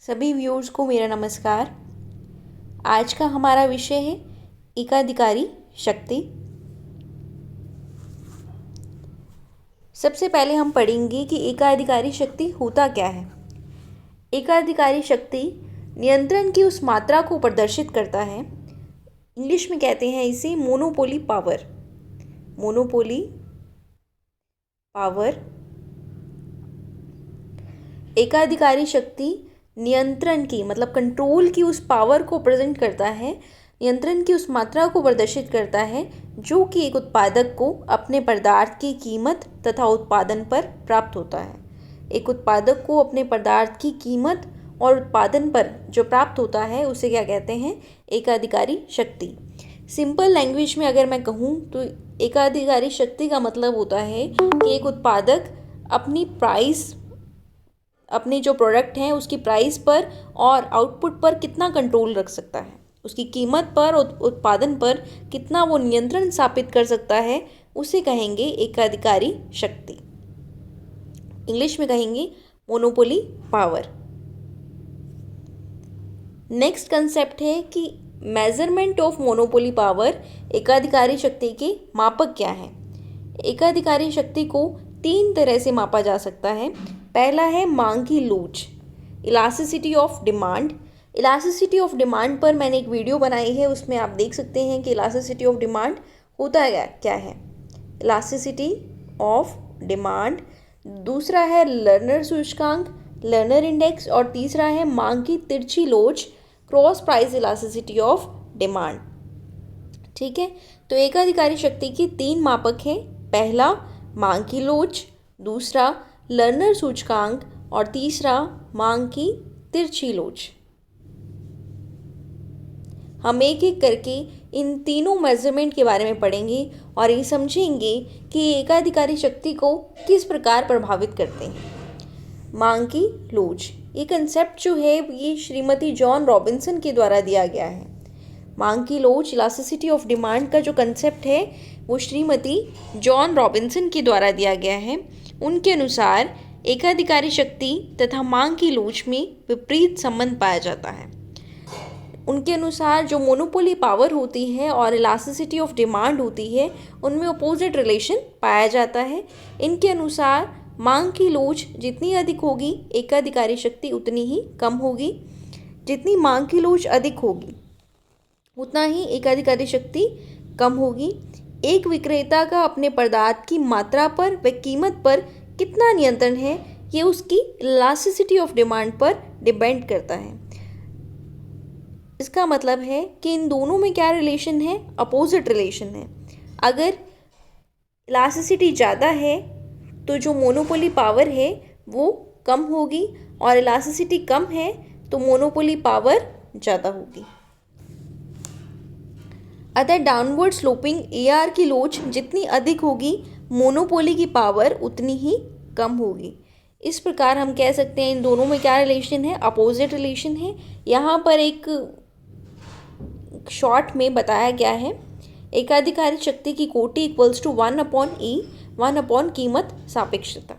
सभी व्यूअर्स को मेरा नमस्कार। आज का हमारा विषय है एकाधिकारी शक्ति। सबसे पहले हम पढ़ेंगे कि एकाधिकारी शक्ति होता क्या है। एकाधिकारी शक्ति नियंत्रण की उस मात्रा को प्रदर्शित करता है। इंग्लिश में कहते हैं इसे मोनोपोली पावर। Monopoly power. एकाधिकारी शक्ति नियंत्रण की मतलब कंट्रोल की उस पावर को प्रेजेंट करता है, नियंत्रण की उस मात्रा को प्रदर्शित करता है जो कि एक उत्पादक को अपने पदार्थ की कीमत तथा उत्पादन पर प्राप्त होता है। एक उत्पादक को अपने पदार्थ की कीमत और उत्पादन पर जो प्राप्त होता है उसे क्या कहते हैं? एकाधिकारी शक्ति। सिंपल लैंग्वेज में अगर मैं कहूँ तो एकाधिकारी शक्ति का मतलब होता है कि एक उत्पादक अपनी प्राइस, अपने जो प्रोडक्ट हैं उसकी प्राइस पर और आउटपुट पर कितना कंट्रोल रख सकता है, उसकी कीमत पर और उत्पादन पर कितना वो नियंत्रण स्थापित कर सकता है, उसे कहेंगे एकाधिकारी शक्ति। इंग्लिश में कहेंगे मोनोपोली पावर। नेक्स्ट कंसेप्ट है कि मेजरमेंट ऑफ मोनोपोली पावर। एकाधिकारी शक्ति के मापक क्या हैं? एकाधिकारी शक्ति को 3 तरह से मापा जा सकता है। पहला है मांग की लोच, elasticity of demand. Elasticity of demand पर मैंने एक वीडियो बनाई है, उसमें आप देख सकते हैं कि इलास्टिसिटी ऑफ डिमांड होता क्या है। Elasticity of demand. दूसरा है लर्नर सूचकांक, लर्नर इंडेक्स। और तीसरा है मांग की तिरछी लोच, cross price elasticity of demand. ठीक है, तो एकाधिकारी शक्ति के 3 मापक हैं। पहला मांग की लोच, दूसरा लर्नर सूचकांक और तीसरा मांग की तिरछी लोच। हम एक एक करके इन तीनों मेजरमेंट के बारे में पढ़ेंगे और ये समझेंगे कि एकाधिकारी शक्ति को किस प्रकार प्रभावित करते हैं। मांग की लोच, ये कंसेप्ट जो है ये श्रीमती जॉन रॉबिन्सन के द्वारा दिया गया है। मांग की लोच, इलास्टिसिटी ऑफ डिमांड का जो कंसेप्ट है वो श्रीमती जॉन रॉबिन्सन के द्वारा दिया गया है। उनके अनुसार एकाधिकारी शक्ति तथा मांग की लोच में विपरीत संबंध पाया जाता है। उनके अनुसार जो मोनोपोली पावर होती है और इलास्टिसिटी ऑफ डिमांड होती है उनमें अपोजिट रिलेशन पाया जाता है। इनके अनुसार मांग की लोच जितनी अधिक होगी एकाधिकारी शक्ति उतनी ही कम होगी। जितनी मांग की लोच अधिक होगी उतना ही एकाधिकारी शक्ति कम होगी। एक विक्रेता का अपने पदार्थ की मात्रा पर व कीमत पर कितना नियंत्रण है ये उसकी इलास्टिसिटी ऑफ डिमांड पर डिपेंड करता है। इसका मतलब है कि इन दोनों में क्या रिलेशन है? अपोजिट रिलेशन है। अगर इलास्टिसिटी ज़्यादा है तो जो मोनोपोली पावर है वो कम होगी और इलास्टिसिटी कम है तो मोनोपोली पावर ज़्यादा होगी। अतः डाउनवर्ड स्लोपिंग एआर की लोच जितनी अधिक होगी मोनोपोली की पावर उतनी ही कम होगी। इस प्रकार हम कह सकते हैं इन दोनों में क्या रिलेशन है? अपोजिट रिलेशन है। यहाँ पर एक शॉर्ट में बताया गया है एकाधिकारी शक्ति की कोटि इक्वल्स टू 1/E, 1 कीमत सापेक्षता।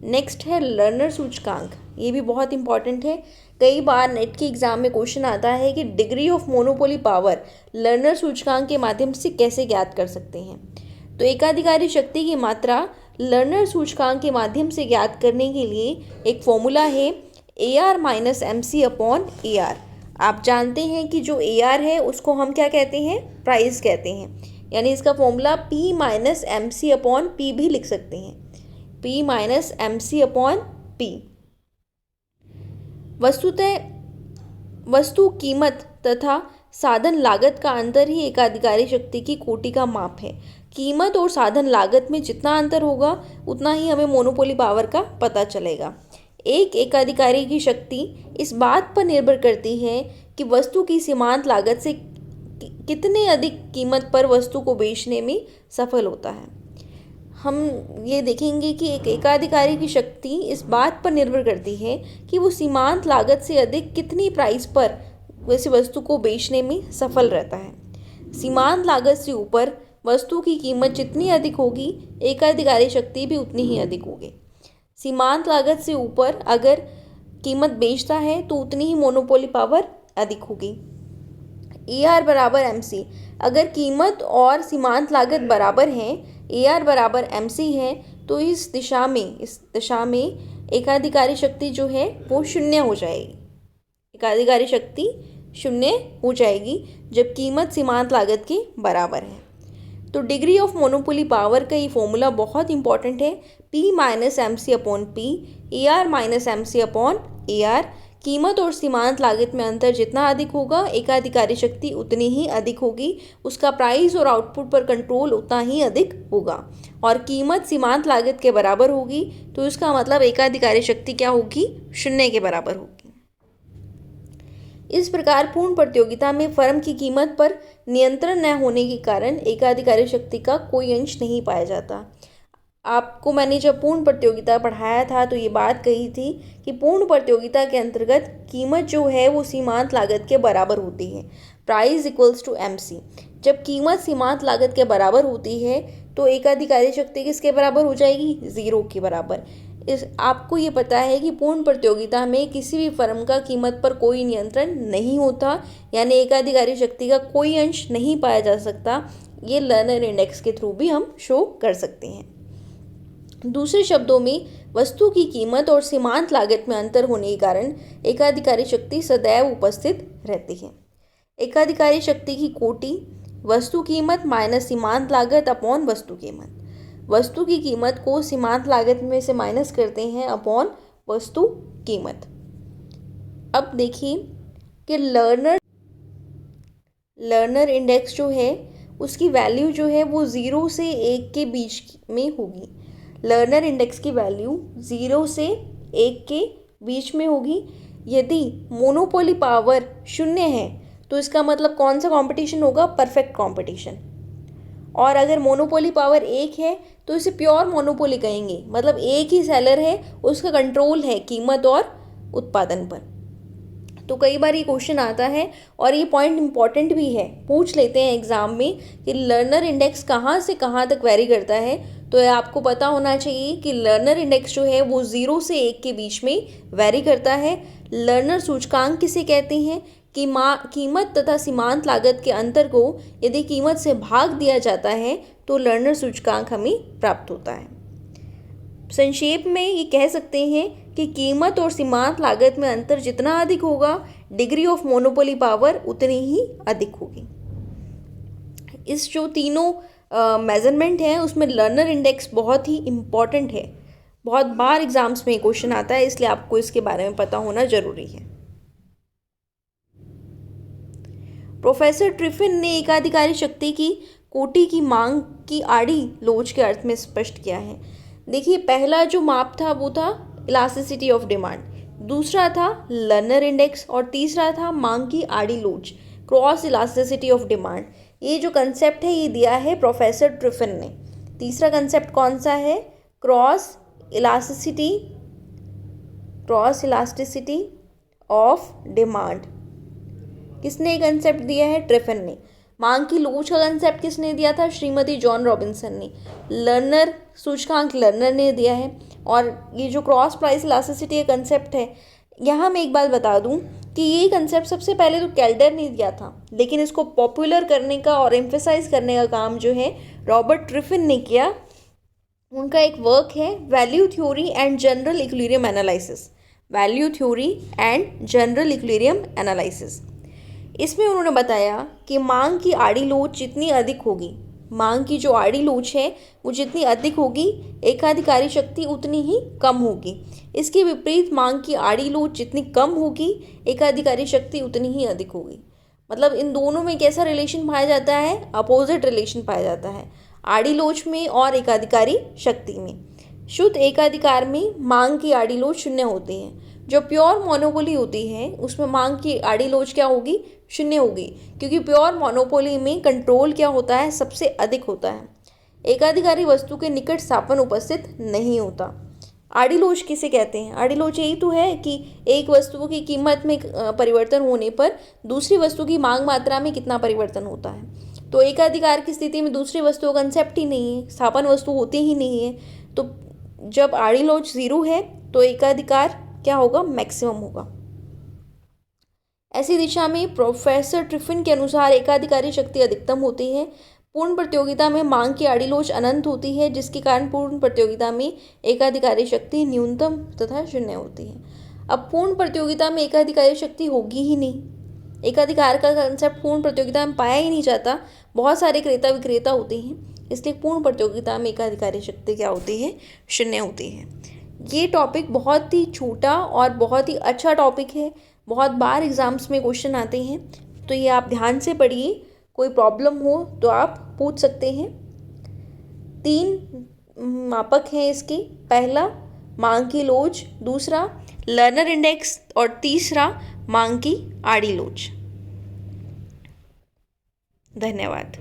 नेक्स्ट है लर्नर सूचकांक। ये भी बहुत इंपॉर्टेंट है। कई बार नेट के एग्जाम में क्वेश्चन आता है कि degree of monopoly power learner सूचकांक के माध्यम से कैसे ज्ञात कर सकते हैं। तो एकाधिकारी शक्ति की मात्रा लर्नर सूचकांक के माध्यम से ज्ञात करने के लिए एक फॉर्मूला है AR - MC अपॉन AR। आप जानते हैं कि जो AR है उसको हम क्या कहते हैं? प्राइस कहते हैं। यानी इसका formula P - MC upon P भी लिख सकते हैं। P - MC upon P। वस्तु कीमत तथा साधन लागत का अंतर ही एकाधिकारी शक्ति की कोटि का माप है। कीमत और साधन लागत में जितना अंतर होगा उतना ही हमें मोनोपोली पावर का पता चलेगा। एक एकाधिकारी की शक्ति इस बात पर निर्भर करती है कि वस्तु की सीमांत लागत से कितने अधिक कीमत पर वस्तु को बेचने में सफल होता है। हम ये देखेंगे कि एक एकाधिकारी की शक्ति इस बात पर निर्भर करती है कि वो सीमांत लागत से अधिक कितनी प्राइस पर वैसे वस्तु को बेचने में सफल रहता है। सीमांत लागत से ऊपर वस्तु की कीमत जितनी अधिक होगी एकाधिकारी शक्ति भी उतनी ही अधिक होगी। सीमांत लागत से ऊपर अगर कीमत बेचता है तो उतनी ही मोनोपोली पावर अधिक होगी। AR बराबर MC, अगर कीमत और सीमांत लागत बराबर हैं, AR बराबर MC है, तो इस दिशा में एकाधिकारी शक्ति जो है वो शून्य हो जाएगी। एकाधिकारी शक्ति शून्य हो जाएगी जब कीमत सीमांत लागत के बराबर है। तो डिग्री ऑफ मोनोपोली पावर का ये फॉर्मूला बहुत इंपॉर्टेंट है, P minus MC upon P, AR minus MC upon AR। कीमत और सीमांत लागत में अंतर जितना अधिक होगा एकाधिकारी शक्ति उतनी ही अधिक होगी, उसका प्राइस और आउटपुट पर कंट्रोल उतना ही अधिक होगा। और कीमत सीमांत लागत के बराबर होगी तो इसका मतलब एकाधिकारी शक्ति क्या होगी, शून्य के बराबर होगी। इस प्रकार पूर्ण प्रतियोगिता में फर्म की कीमत पर नियंत्रण न होने के कारण एकाधिकारी शक्ति का कोई अंश नहीं पाया जाता। आपको मैंने जब पूर्ण प्रतियोगिता पढ़ाया था तो ये बात कही थी कि पूर्ण प्रतियोगिता के अंतर्गत कीमत जो है वो सीमांत लागत के बराबर होती है, प्राइस इक्वल्स टू MC। जब कीमत सीमांत लागत के बराबर होती है तो एकाधिकारी शक्ति किसके बराबर हो जाएगी, 0 के बराबर। आपको ये पता है कि पूर्ण प्रतियोगिता में किसी भी फर्म का कीमत पर कोई नियंत्रण नहीं होता, यानी एकाधिकारी शक्ति का कोई अंश नहीं पाया जा सकता। ये लर्नर इंडेक्स के थ्रू भी हम शो कर सकते हैं। दूसरे शब्दों में वस्तु की कीमत और सीमांत लागत में अंतर होने के कारण एकाधिकारी शक्ति सदैव उपस्थित रहती है। एकाधिकारी शक्ति की कोटि वस्तु कीमत माइनस सीमांत लागत अपॉन वस्तु कीमत। वस्तु की कीमत को सीमांत लागत में से माइनस करते हैं अपॉन वस्तु कीमत। अब देखिए कि लर्नर इंडेक्स जो है उसकी वैल्यू जो है वो 0 से 1 के बीच में होगी। लर्नर इंडेक्स की वैल्यू 0 से 1 के बीच में होगी। यदि मोनोपोली पावर 0 है तो इसका मतलब कौन सा कंपटीशन होगा, परफेक्ट कंपटीशन। और अगर मोनोपोली पावर 1 है तो इसे प्योर मोनोपोली कहेंगे, मतलब एक ही सेलर है, उसका कंट्रोल है कीमत और उत्पादन पर। तो कई बार ये क्वेश्चन आता है और ये पॉइंट इंपॉर्टेंट भी है, पूछ लेते हैं एग्जाम में कि लर्नर इंडेक्स कहाँ से कहाँ तक वेरी करता है। तो आपको पता होना चाहिए कि लर्नर इंडेक्स जो है वो 0 से 1 के बीच में वेरी करता है। लर्नर सूचकांक किसे कहते हैं कि कीमत तथा सीमांत लागत के अंतर को यदि कीमत से भाग दिया जाता है तो लर्नर सूचकांक हमें प्राप्त होता है। संक्षेप में ये कह सकते हैं कि कीमत और सीमांत लागत में अंतर जितना अधिक होगा डिग्री ऑफ मोनोपोली पावर उतनी ही अधिक होगी। इस जो तीनों मेजरमेंट हैं उसमें लर्नर इंडेक्स बहुत ही इम्पॉर्टेंट है, बहुत बार एग्जाम्स में क्वेश्चन आता है, इसलिए आपको इसके बारे में पता होना जरूरी है। प्रोफेसर ट्रिफिन ने एकाधिकारी शक्ति की कोटि की मांग की आड़ी लोच के अर्थ में स्पष्ट किया है। देखिए, पहला जो माप था वो था इलास्टिसिटी ऑफ डिमांड, दूसरा था लर्नर इंडेक्स और तीसरा था मांग की आड़ी लोच, क्रॉस इलास्टिसिटी ऑफ डिमांड। ये जो कंसेप्ट है ये दिया है प्रोफेसर ट्रिफिन ने। तीसरा कंसेप्ट कौन सा है, क्रॉस इलास्टिसिटी ऑफ डिमांड। किसने कंसेप्ट दिया है, ट्रिफिन ने। मांग की लोच का कंसेप्ट किसने दिया था, श्रीमती जॉन रॉबिन्सन ने। लर्नर सूचकांक लर्नर ने दिया है। और ये जो क्रॉस प्राइस इलास्टिसिटी का कंसेप्ट है, यहाँ मैं एक बात बता दूँ कि ये कंसेप्ट सबसे पहले तो कैल्डर ने दिया था, लेकिन इसको पॉपुलर करने का और एम्फेसाइज करने का काम जो है रॉबर्ट ट्रिफिन ने किया। उनका एक वर्क है value theory and general equilibrium analysis, value theory and general equilibrium analysis. इसमें उन्होंने बताया कि मांग की आड़ी लोच जितनी अधिक होगी, मांग की जो आड़ी लोच है वो जितनी अधिक होगी एकाधिकारी शक्ति उतनी ही कम होगी। इसके विपरीत मांग की आड़ी लोच जितनी कम होगी एकाधिकारी शक्ति उतनी ही अधिक होगी। मतलब इन दोनों में कैसा रिलेशन पाया जाता है, अपोजिट रिलेशन पाया जाता है, आड़ी लोच में और एकाधिकारी शक्ति में। शुद्ध एकाधिकार में मांग की आड़ी लोच शून्य होती है, जो प्योर मोनोपोली होती है उसमें मांग की आड़ी लोच क्या होगी, शून्य होगी, क्योंकि प्योर मोनोपोली में कंट्रोल क्या होता है, सबसे अधिक होता है। एकाधिकारी वस्तु के निकट स्थापन उपस्थित नहीं होता। आड़ी लोच किसे कहते हैं, आड़ी लोच यही तो है कि एक वस्तु की कीमत में परिवर्तन होने पर दूसरी वस्तु की मांग मात्रा में कितना परिवर्तन होता है। तो एकाधिकार की स्थिति में दूसरी वस्तु का कंसेप्ट ही नहीं है, स्थापन वस्तु होती ही नहीं है, तो जब आड़ी लोच 0 है तो एकाधिकार क्या होगा, मैक्सिमम होगा। ऐसी दिशा में प्रोफेसर ट्रिफिन के अनुसार एकाधिकारी शक्ति अधिकतम होती है। पूर्ण प्रतियोगिता में मांग की आड़ी लोच अनंत होती है, जिसके कारण पूर्ण प्रतियोगिता में एकाधिकारी शक्ति न्यूनतम तथा शून्य होती है। अब पूर्ण प्रतियोगिता में एकाधिकारी शक्ति होगी ही नहीं, एकाधिकार का कंसेप्ट पूर्ण प्रतियोगिता में पाया ही नहीं जाता, बहुत सारे क्रेता विक्रेता होते हैं, इसलिए पूर्ण प्रतियोगिता में एकाधिकारी शक्ति क्या होती है, शून्य होती है। ये टॉपिक बहुत ही छोटा और बहुत ही अच्छा टॉपिक है, बहुत बार एग्जाम्स में क्वेश्चन आते हैं, तो ये आप ध्यान से पढ़िए, कोई प्रॉब्लम हो तो आप पूछ सकते हैं। 3 मापक हैं इसके, पहला मांग की लोच, दूसरा लर्नर इंडेक्स और तीसरा मांग की आड़ी लोच। धन्यवाद।